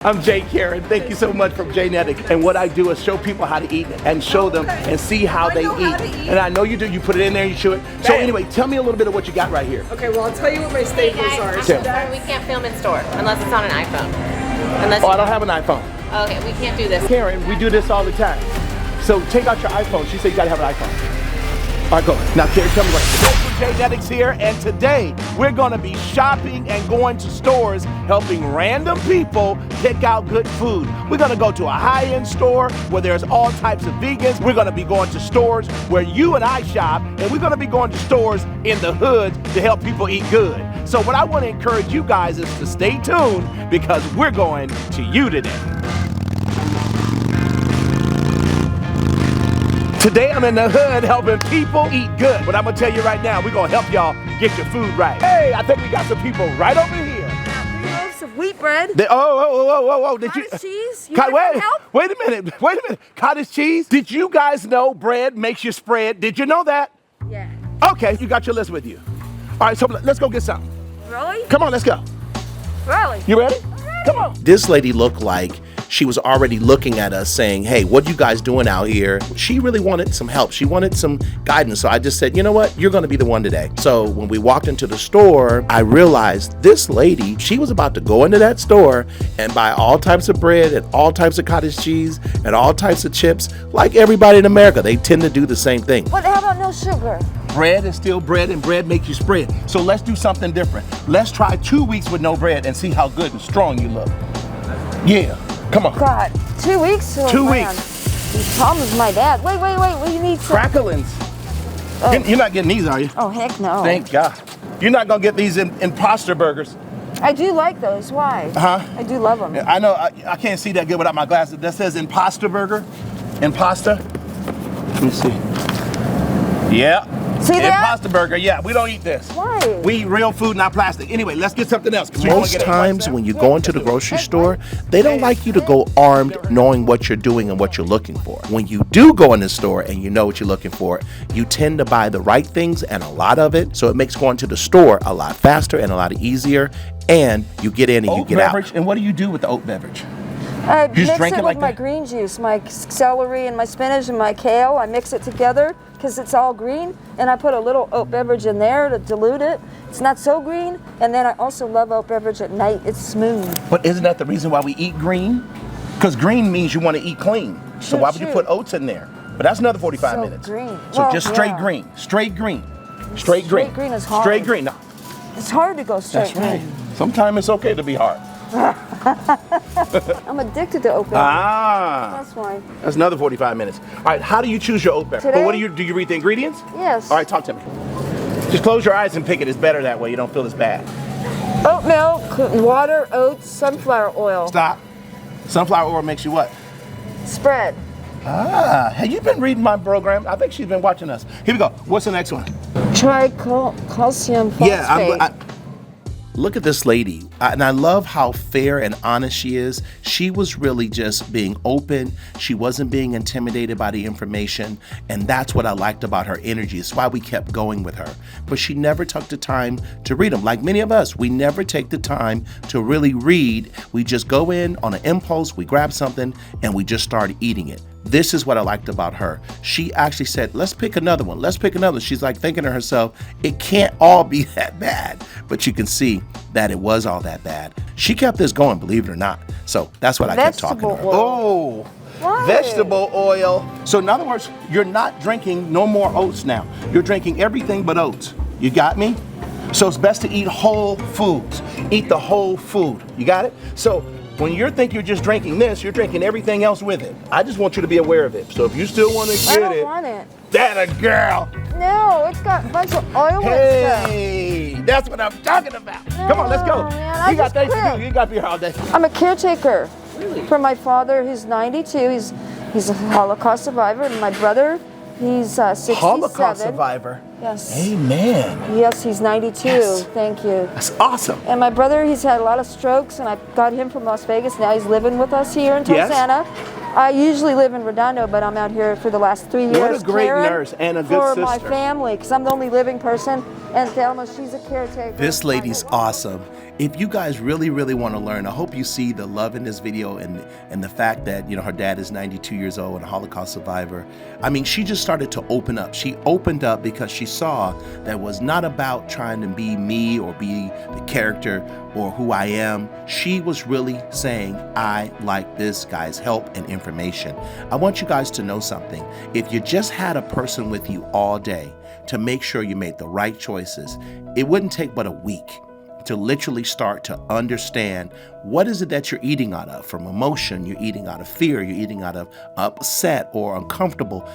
I'm Jay Karen. Thank you so much from J-Netics. And what I do is show people how to eat and show them and see how they eat. And I know you do. You put it in there, you chew it. So anyway, tell me a little bit of what you got right here. Okay, well, I'll tell you what my staples are. I'm sorry, we can't film in store unless it's on an iPhone. I don't have an iPhone. Okay, we can't do this. Karen, we do this all the time. So take out your iPhone. She said you gotta have an iPhone. All right, go. Now, Karen, tell me what. J-Netics here, and today we're gonna be shopping and going to stores, helping random people pick out good food. We're gonna go to a high-end store where there's all types of vegans. We're gonna be going to stores where you and I shop, and we're gonna be going to stores in the hood to help people eat good. So what I wanna encourage you guys is to stay tuned because we're going to you today. Today I'm in the hood helping people eat good. But I'm gonna tell you right now, we're gonna help y'all get your food right. Hey, I think we got some people right over here. Now, 3 loaves of wheat bread. Whoa. Did Cottage cheese? You wait a minute. Cottage cheese? Did you guys know bread makes you spread? Did you know that? Yeah. Okay, you got your list with you. All right, so let's go get some. Really? Come on, let's go. Really? You ready? Come on. This lady looked like she was already looking at us saying, hey, what you guys doing out here? She really wanted some help. She wanted some guidance. So I just said, you know what? You're gonna be the one today. So when we walked into the store, I realized this lady, she was about to go into that store and buy all types of bread and all types of cottage cheese and all types of chips. Like everybody in America, they tend to do the same thing. But how about no sugar? Bread is still bread and bread makes you spread. So let's do something different. Let's try 2 weeks with no bread and see how good and strong you look. Yeah. Come on. God, 2 weeks? Oh, 2 man. weeks. These problems, my dad. Wait, you need some. Cracklins. Oh. You're not getting these, are you? Oh, heck no. Thank God. You're not gonna get these imposter burgers. I do like those. Why? Huh? I do love them. I know, I can't see that good without my glasses. That says imposter burger. Impasta. Let me see. Yeah. See that? Imposter burger, yeah, we don't eat this. Why? We eat real food, not plastic. Anyway, let's get something else. Most times when you go into the grocery store, they don't like you to go armed knowing what you're doing and what you're looking for. When you do go in the store and you know what you're looking for, you tend to buy the right things and a lot of it, so it makes going to the store a lot faster and a lot easier, and you get in and you get out. And what do you do with the oat beverage? I mix it drink it with like my that? green juice, my celery and my spinach and my kale. I mix it together because it's all green, and I put a little oat beverage in there to dilute it. It's not so green, and then I also love oat beverage at night. It's smooth. But isn't that the reason why we eat green? Because green means you want to eat clean. So why would you put oats in there? But that's another 45 So minutes. green. So Well, just straight yeah. green. Straight green. Straight green. Straight green is hard. Straight green. No, It's hard to go straight that's right. green. Sometimes it's okay to be hard. I'm addicted to oat beverage. Ah. That's why. That's another 45 minutes. All right, how do you choose your oat beverage? Today? But what do you read the ingredients? Yes. All right, talk to me. Just close your eyes and pick it. It's better that way. You don't feel as bad. Oat milk, water, oats, sunflower oil. Stop. Sunflower oil makes you what? Spread. Ah, have you been reading my program? I think she's been watching us. Here we go. What's the next one? Try calcium phosphate. Yeah, Look at this lady, and I love how fair and honest she is. She was really just being open. She wasn't being intimidated by the information, and that's what I liked about her energy. It's why we kept going with her. But she never took the time to read them. Like many of us, we never take the time to really read. We just go in on an impulse, we grab something, and we just start eating it. This is what I liked about her. She actually said, let's pick another one. Let's pick another. She's like thinking to herself, it can't all be that bad. But you can see that it was all that bad. She kept this going, believe it or not. So that's what I kept talking to her. Oh, Why? vegetable oil. So in other words, you're not drinking no more oats now. You're drinking everything but oats. You got me? So it's best to eat whole foods. Eat the whole food. You got it? So when you think you're just drinking this, you're drinking everything else with it. I just want you to be aware of it. So if you still want to get I don't want it. that a girl. No, it's got a bunch of oil Hey, that's what I'm talking about. Come on, let's go. man, I You got just things to quit. do. You got to be here all day. stuff. I'm a caretaker for my father, who's 92. He's a Holocaust survivor, and my brother, he's 67. Holocaust survivor. Yes. Amen. Yes, he's 92. Yes. Thank you. That's awesome. And my brother, he's had a lot of strokes, and I got him from Las Vegas. Now he's living with us here in Yes. Tarzana. I usually live in Redondo, but I'm out here for the last 3 years. What a great caring nurse and a good for sister. my family, because I'm the only living person. And Thelma, she's a caretaker. This lady's awesome. if you guys really want to learn, I hope you see the love in this video and the fact that, you know, her dad is 92 years old and a Holocaust survivor. I mean, she just started to open up. She opened up because she saw that it was not about trying to be me or be the character or who I am. She was really saying, I like this guy's help and information. I want you guys to know something. If you just had a person with you all day to make sure you made the right choices, it wouldn't take but a week to literally start to understand what is it that you're eating out of. From emotion, you're eating out of fear, you're eating out of upset or uncomfortable.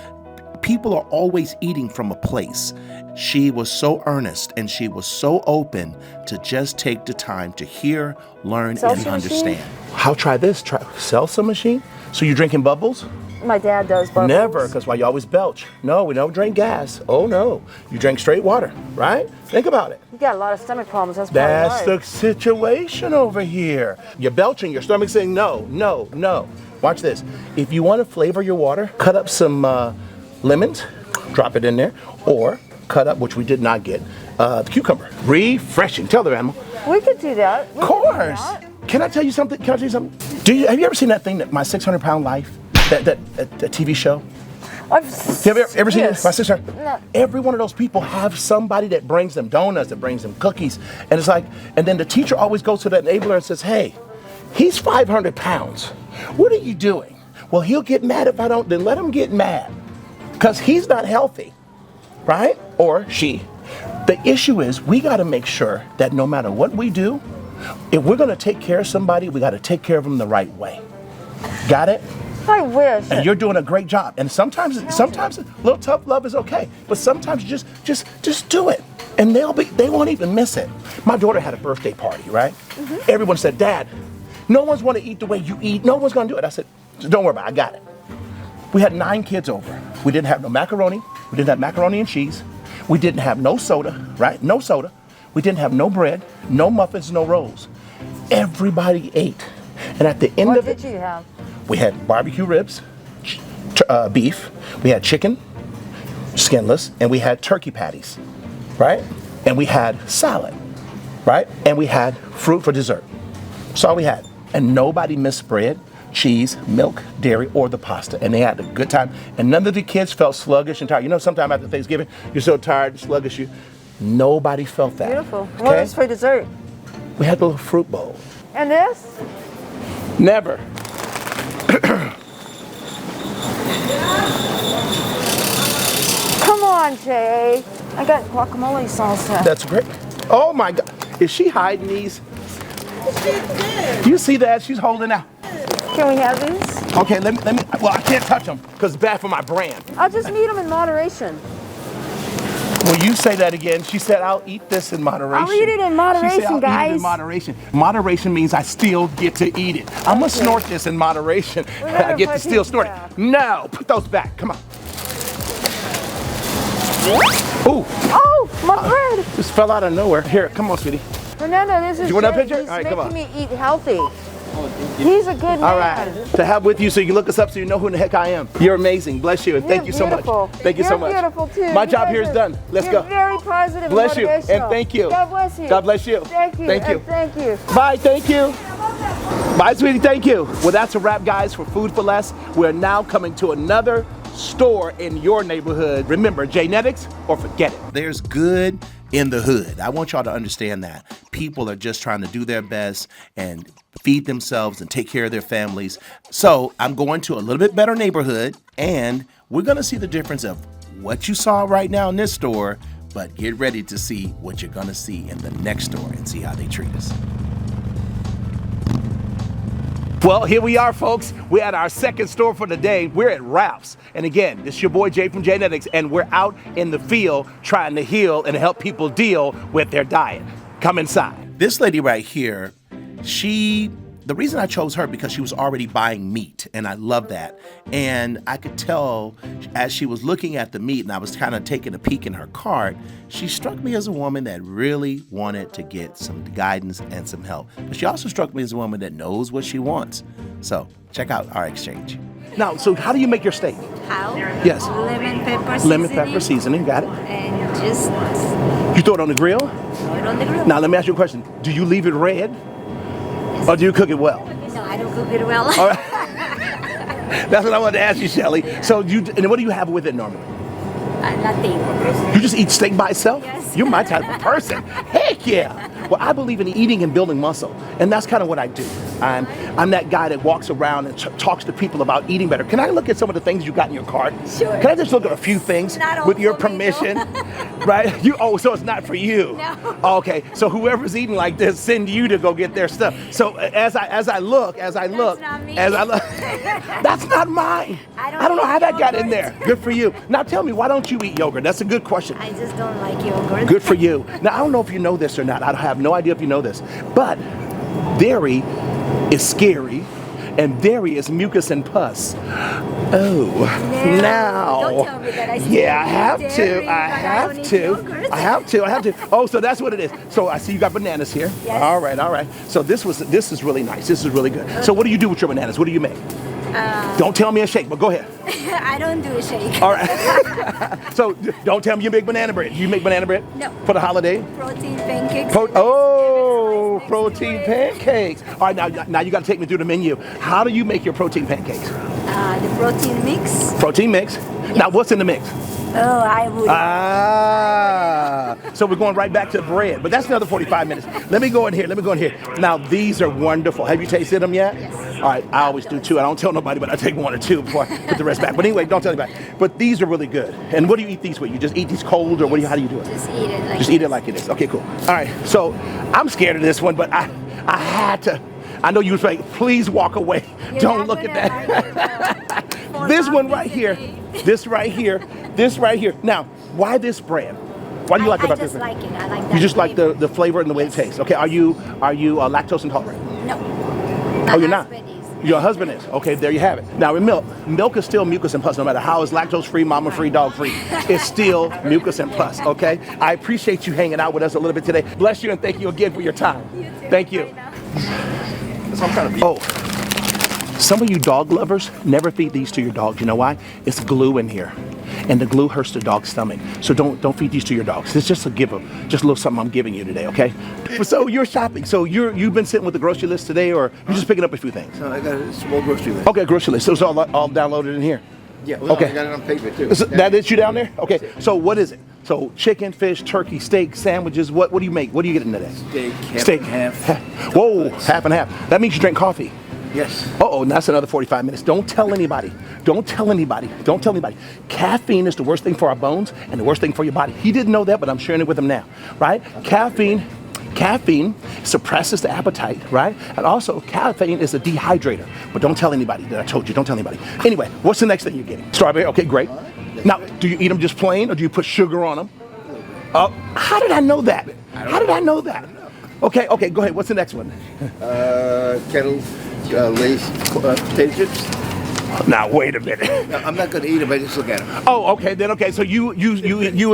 People are always eating from a place. She was so earnest and she was so open to just take the time to hear, learn, and understand. How try this? Try salsa machine? So you're drinking bubbles? My dad does bubbles. Never, because why you always belch? No, we don't drink gas. Oh no, you drink straight water, right? Think about it. You got a lot of stomach problems. That's the situation over here. You're belching, your stomach's saying no, no, no. Watch this. If you want to flavor your water, cut up some lemons, drop it in there, or cut up, which we did not get, the cucumber. Refreshing. Tell the animal. We could do that. Of course. Can I tell you something? Have you ever seen that thing, that My 600-Pound Life? That TV show? Have you ever seen it? My sister? No. Every one of those people have somebody that brings them donuts, that brings them cookies. And it's like, and then the teacher always goes to that enabler and says, hey, he's 500 pounds. What are you doing? Well, he'll get mad if I don't, then let him get mad. Because he's not healthy, right? Or she. The issue is we got to make sure that no matter what we do, if we're going to take care of somebody, we got to take care of them the right way. Got it? I wish. And you're doing a great job. And sometimes a little tough love is okay. But sometimes just do it. And they won't even miss it. My daughter had a birthday party, right? Mm-hmm. Everyone said, Dad, no one's going to eat the way you eat. No one's going to do it. I said, don't worry about it. I got it. We had 9 kids over. We didn't have no macaroni. We didn't have macaroni and cheese. We didn't have no soda, right? No soda. We didn't have no bread, no muffins, no rolls. Everybody ate. And at the end of it, what did you have? We had barbecue ribs, beef, we had chicken, skinless, and we had turkey patties, right? And we had salad, right? And we had fruit for dessert. That's all we had. And nobody missed bread, cheese, milk, dairy, or the pasta. And they had a good time. And none of the kids felt sluggish and tired. You know, sometime after Thanksgiving, you're so tired, sluggish. Nobody felt that. Beautiful. Okay? What was for dessert? We had the little fruit bowl. And this? Never. Come on, Jay. I got guacamole salsa. That's great. Oh my God. Is she hiding these? Do you see that? She's holding out. Can we have these? Okay, let me, well, I can't touch them because it's bad for my brand. I'll just eat them in moderation. Will you say that again? She said, I'll eat this in moderation. I'll eat it in moderation, she said, I'll guys. Eat it in moderation. Moderation means I still get to eat it. I'm going to snort this in moderation. I get to still snort it. No, put those back. Come on. Ooh. Oh, my bread. Just fell out of nowhere. Here, come on, sweetie. Fernando, this is You want a Jay. picture? He's All right, come on. making me eat healthy. He's a good man. All right. To have with you so you can look us up so you know who in the heck I am. You're amazing. Bless you. And thank you so much. Thank you so much. You're beautiful too. My job here is done. Let's go. You're very positive. Bless you. And And thank you. God bless you. God bless you. Thank you. Thank you. And thank you. Bye. Thank you. Bye, sweetie. Thank you. Well, that's a wrap, guys, for Food for Less. We're now coming to another store in your neighborhood. Remember, J-Netics or forget it. There's good in the hood. I want y'all to understand that. People are just trying to do their best and feed themselves and take care of their families. So I'm going to a little bit better neighborhood, and we're going to see the difference of what you saw right now in this store, but get ready to see what you're going to see in the next store and see how they treat us. Well, here we are, folks. We're at our second store for the day. We're at Ralph's. And again, this is your boy Jay from J-Netics, and we're out in the field trying to heal and help people deal with their diet. Come inside. This lady right here, the reason I chose her because she was already buying meat, and I love that. And I could tell as she was looking at the meat and I was kind of taking a peek in her cart, she struck me as a woman that really wanted to get some guidance and some help. But she also struck me as a woman that knows what she wants. So check out our exchange. Now, so how do you make your steak? How? Yes. Lemon pepper seasoning. Lemon pepper seasoning, got it. And just You throw it on the grill? put on the grill. Now, let me ask you a question. Do you leave it red? Or do you cook it well? No, I don't cook it well. All right. That's what I wanted to ask you, Shelly. So, and what do you have with it normally? Nothing. You just eat steak by itself? Yes. You're my type of person. Heck yeah. Well, I believe in eating and building muscle, and that's kind of what I do. I'm that guy that walks around and talks to people about eating better. Can I look at some of the things you got in your cart? Sure. Can I just look at a few things Not all with your for me, permission? though. Right? So it's not for you. No. Okay. So whoever's eating like this, send you to go get their stuff. So as I look, not me. that's not mine. I I don't know eat how that got in yogurt. there. Good for you. Now tell me, why don't you eat yogurt? That's a good question. I just don't like yogurt. Good for you. Now, I don't know if you know this or not. I have no idea if you know this. But dairy is scary, and dairy is mucus and pus. Oh, No, now. don't tell me that I Yeah, I have dairy, to. but I I have don't eat to. yogurt. I have to. Oh, so that's what it is. So I see you got bananas here. Yes. All right. So this is really nice. This is really good. So what do you do with your bananas? What do you make? Don't tell me a shake, but go ahead. I don't do a shake. All right. So don't tell me you make banana bread. You make banana bread? No. For the holiday? Protein pancakes. Protein pancakes. All right, now you got to take me through the menu. How do you make your protein pancakes? The protein mix. Protein mix. Now, what's in the mix? Oh, I would. So we're going right back to bread, but that's another 45 minutes. Let me go in here. Now, these are wonderful. Have you tasted them yet? Yes. All right, I always do too. I don't tell nobody, but I take one or two before I put the rest back. But anyway, don't tell anybody. But these are really good. And what do you eat these with? You just eat these cold, or how do you do it? Just eat it like Just eat it like it is. Okay, cool. All right, so I'm scared of this one, but I had to. I know you was like, please walk away. You're Don't not look at gonna that. like it, though. This one right here. This right here. Now, why this brand? What do you like about this? I just like it. I like that. You just like flavor. the flavor and the way it tastes. Okay, are you lactose intolerant? No. Oh, you're not? Husband is. Your husband is. Okay, there you have it. Now, with milk is still mucus and pus. No matter how it's lactose-free, mama-free, dog-free, it's still mucus and pus, okay? I appreciate you hanging out with us a little bit today. Bless you and thank you again for your time. You too. Thank you. Oh, some of you dog lovers never feed these to your dogs. You know why? It's glue in here, and the glue hurts the dog's stomach. So don't feed these to your dogs. It's just a little something I'm giving you today, okay? So you're shopping. So you've been sitting with the grocery list today, or you're just picking up a few things? No, I got a small grocery list. Okay, grocery list. So it's all downloaded in here. Yeah, well, Okay. I got it on paper too. So that is you down there? Okay. So what is it? So chicken, fish, turkey, steak, sandwiches. What do you make? What do you get in today? Steak, half and half. Whoa, half and half. That means you drink coffee. Yes. And that's another 45 minutes. Don't tell anybody. Caffeine is the worst thing for our bones and the worst thing for your body. He didn't know that, but I'm sharing it with him now, right? Caffeine suppresses the appetite, right? And also, caffeine is a dehydrator. But don't tell anybody that I told you. Don't tell anybody. Anyway, what's the next thing you're getting? Strawberry. Okay, great. Now, do you eat them just plain, or do you put sugar on them? How did I know that? Okay, go ahead. What's the next one? Kettle, Lay's potato chips. Now, wait a minute. No, I'm not going to eat them. I just look at them. Oh, okay, then okay. So you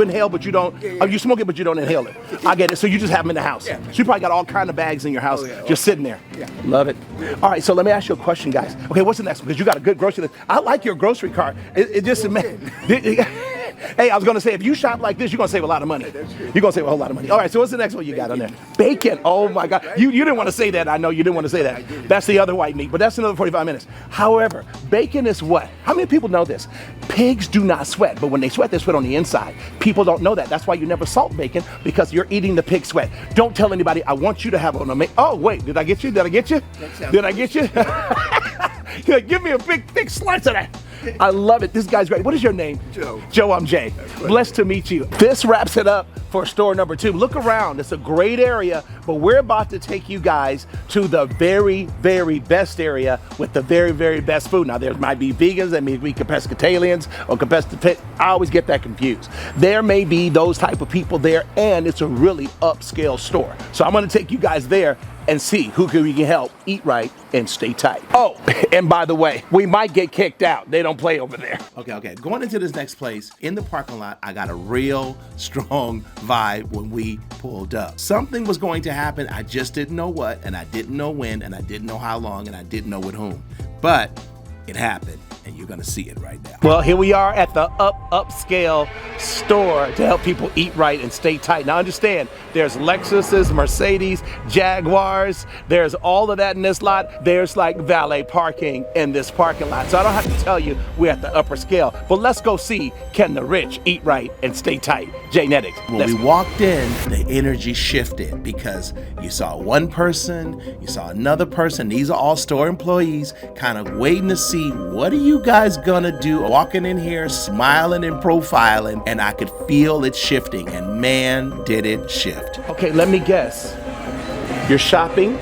inhale, but you don't. Oh, you smoke it, but you don't inhale it. I get it. So you just have them in the house. Yeah. So you probably got all kind of bags in your house, yeah. just sitting there. Yeah. Love it. All right. So let me ask you a question, guys. Okay, what's the next one? Because you got a good grocery list. I like your grocery cart. It just Hey, I was going to say, if you shop like this, you're going to save a lot of money. You're going to save a whole lot of money. All right, so what's the next one you got on there? Bacon. Oh, my God. You didn't want to say that. I know you didn't want to say that. That's the other white meat, but that's another 45 minutes. However, bacon is what? How many people know this? Pigs do not sweat, but when they sweat on the inside. People don't know that. That's why you never salt bacon, because you're eating the pig sweat. Don't tell anybody. I want you to have an amazing... Oh, wait. Did I get you? Yeah, give me a big, thick slice of that. I love it. This guy's great. What is your name? Joe. Joe, I'm Jay. Blessed to meet you. This wraps it up for store number 2. Look around. It's a great area, but we're about to take you guys to the very, very best area with the very, very best food. Now, there might be vegans, there may be Pescatarians or I always get that confused. There may be those type of people there, and it's a really upscale store. So I'm going to take you guys there and see who we can help eat right and stay tight. Oh, and by the way, we might get kicked out. They don't play over there. Okay. Going into this next place, in the parking lot, I got a real strong vibe when we pulled up. Something was going to happen. I just didn't know what, and I didn't know when, and I didn't know how long, and I didn't know with whom. But it happened. and you're gonna see it right now. Well, here we are at the Upscale store to help people eat right and stay tight. Now understand, there's Lexuses, Mercedes, Jaguars, there's all of that in this lot. There's like valet parking in this parking lot. So I don't have to tell you we're at the upper scale, but let's go see, can the rich eat right and stay tight? J-Netics. When we walked in, the energy shifted because you saw one person, you saw another person. These are all store employees kind of waiting to see, what are you guys gonna do? Walking in here, smiling and profiling, and I could feel it shifting, and man, did it shift. Okay, let me guess. You're shopping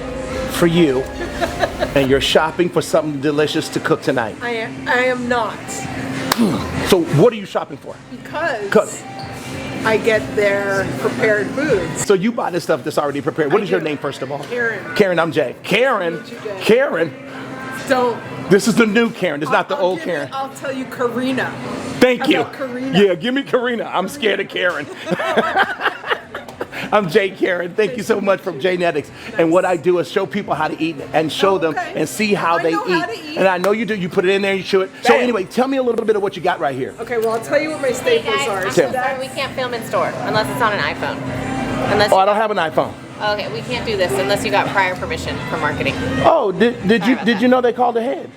for you, and you're shopping for something delicious to cook tonight. I am not. So what are you shopping for? Because I get their prepared foods. So you buy this stuff that's already prepared. What I is your do. name, first of all? Karen. Karen, I'm Jay. Karen, Meet you, Jay. Karen, Don't. this is the new Karen. It's not the old Karen. I'll tell you Karina. Thank you. about Karina? Yeah, give me Karina. I'm scared of Karen. I'm Jay Karen. Thank you so much from J-Netics. And what I do is show people how to eat and show them and see how I they know how to eat. eat. And I know you do. You put it in there, you chew it. So anyway, tell me a little bit of what you got right here. Okay, well I'll tell you what my Hey staples guys, are. I'm Tim. so sorry, we can't film in store unless it's on an iPhone. Unless Oh, I don't have an iPhone. Okay, we can't do this unless you got prior permission for marketing. Oh, did you know they called ahead?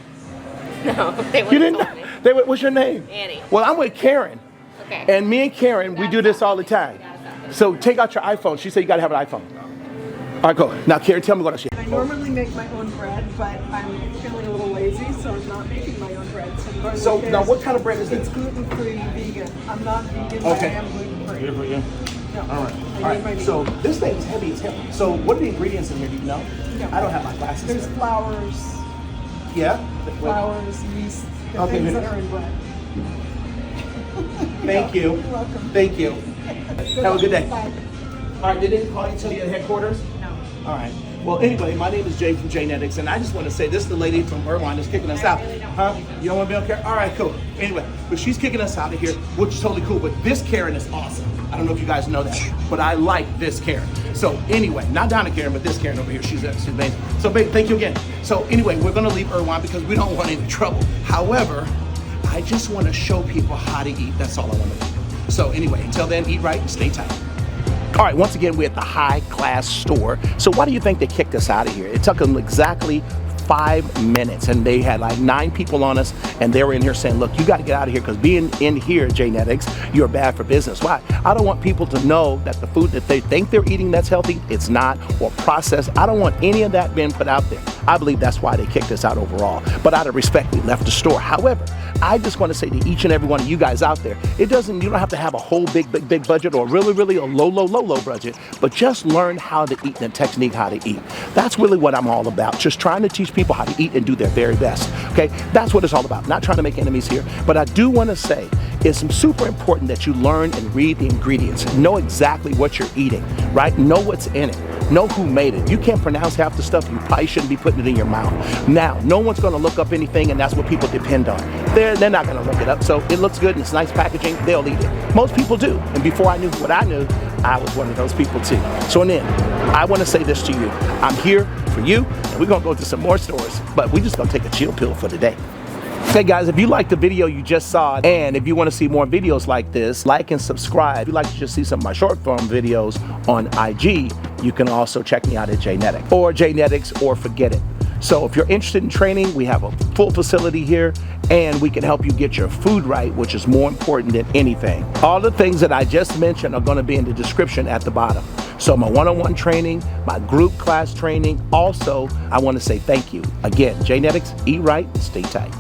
No, they You wouldn't didn't have know? told me. What's your name? Annie. Well, I'm with Karen. Okay. And me and Karen, we do this all the time. So take out your iPhone. She said you gotta have an iPhone. All right, go. Now, Karen, tell me what else you have. I normally make my own bread, but I'm feeling a little lazy, so I'm not making my own bread. So, I'm going So with now, this. what kind of bread is It's this? gluten-free vegan. I'm not vegan, but I am gluten-free. Good for you. No, All right. I need my meat. So this thing is heavy as hell. So what are the ingredients in here? Do you know? No. I don't have my glasses. There's flours, Yeah. flours, yeast, the Okay, things here. that are in bread. Thank you. You're welcome. Thank you. Have a good day. Bye. All right. They didn't call you to the headquarters? No. All right. Well, anyway, my name is Jay from J-Netics, and I just want to say this is the lady from Erewhon that's kicking us out. Huh? You don't want to be on Karen? All right, cool. Anyway, but she's kicking us out of here, which is totally cool. But this Karen is awesome. I don't know if you guys know that, but I like this Karen. So anyway, not Donna Karen, but this Karen over here. She's amazing. So babe, thank you again. So anyway, we're going to leave Erewhon because we don't want any trouble. However, I just want to show people how to eat. That's all I want to do. So anyway, until then, eat right and stay tight. All right, once again, we're at the high class store. So why do you think they kicked us out of here? It took them exactly 5 minutes, and they had like 9 people on us, and they were in here saying, look, you got to get out of here because being in here, J-Netics, you're bad for business. Why? I don't want people to know that the food that they think they're eating that's healthy, it's not, or processed. I don't want any of that being put out there. I believe that's why they kicked us out overall. But out of respect, we left the store. However, I just want to say to each and every one of you guys out there, you don't have to have a whole big budget or really a low budget, but just learn how to eat and the technique how to eat. That's really what I'm all about. Just trying to teach people how to eat and do their very best. Okay, that's what it's all about. Not trying to make enemies here, but I do want to say it's super important that you learn and read the ingredients, know exactly what you're eating, right? Know what's in it. Know who made it. You can't pronounce half the stuff, you probably shouldn't be putting it in your mouth. Now, no one's going to look up anything, and that's what people depend on. They're not going to look it up. So it looks good and it's nice packaging, they'll eat it. Most people do. And before I knew what I knew, I was one of those people too. So in the end, I want to say this to you. I'm here for you, and we're going to go to some more stores, but we're just going to take a chill pill for today. Hey guys, if you liked the video you just saw, and if you want to see more videos like this, like and subscribe. If you'd like to just see some of my short form videos on IG, you can also check me out at J-Netics or J-Netics or forget it. So if you're interested in training, we have a full facility here, and we can help you get your food right, which is more important than anything. All the things that I just mentioned are going to be in the description at the bottom. So my one-on-one training, my group class training. Also, I want to say thank you. Again, J-Netics, eat right, stay tight.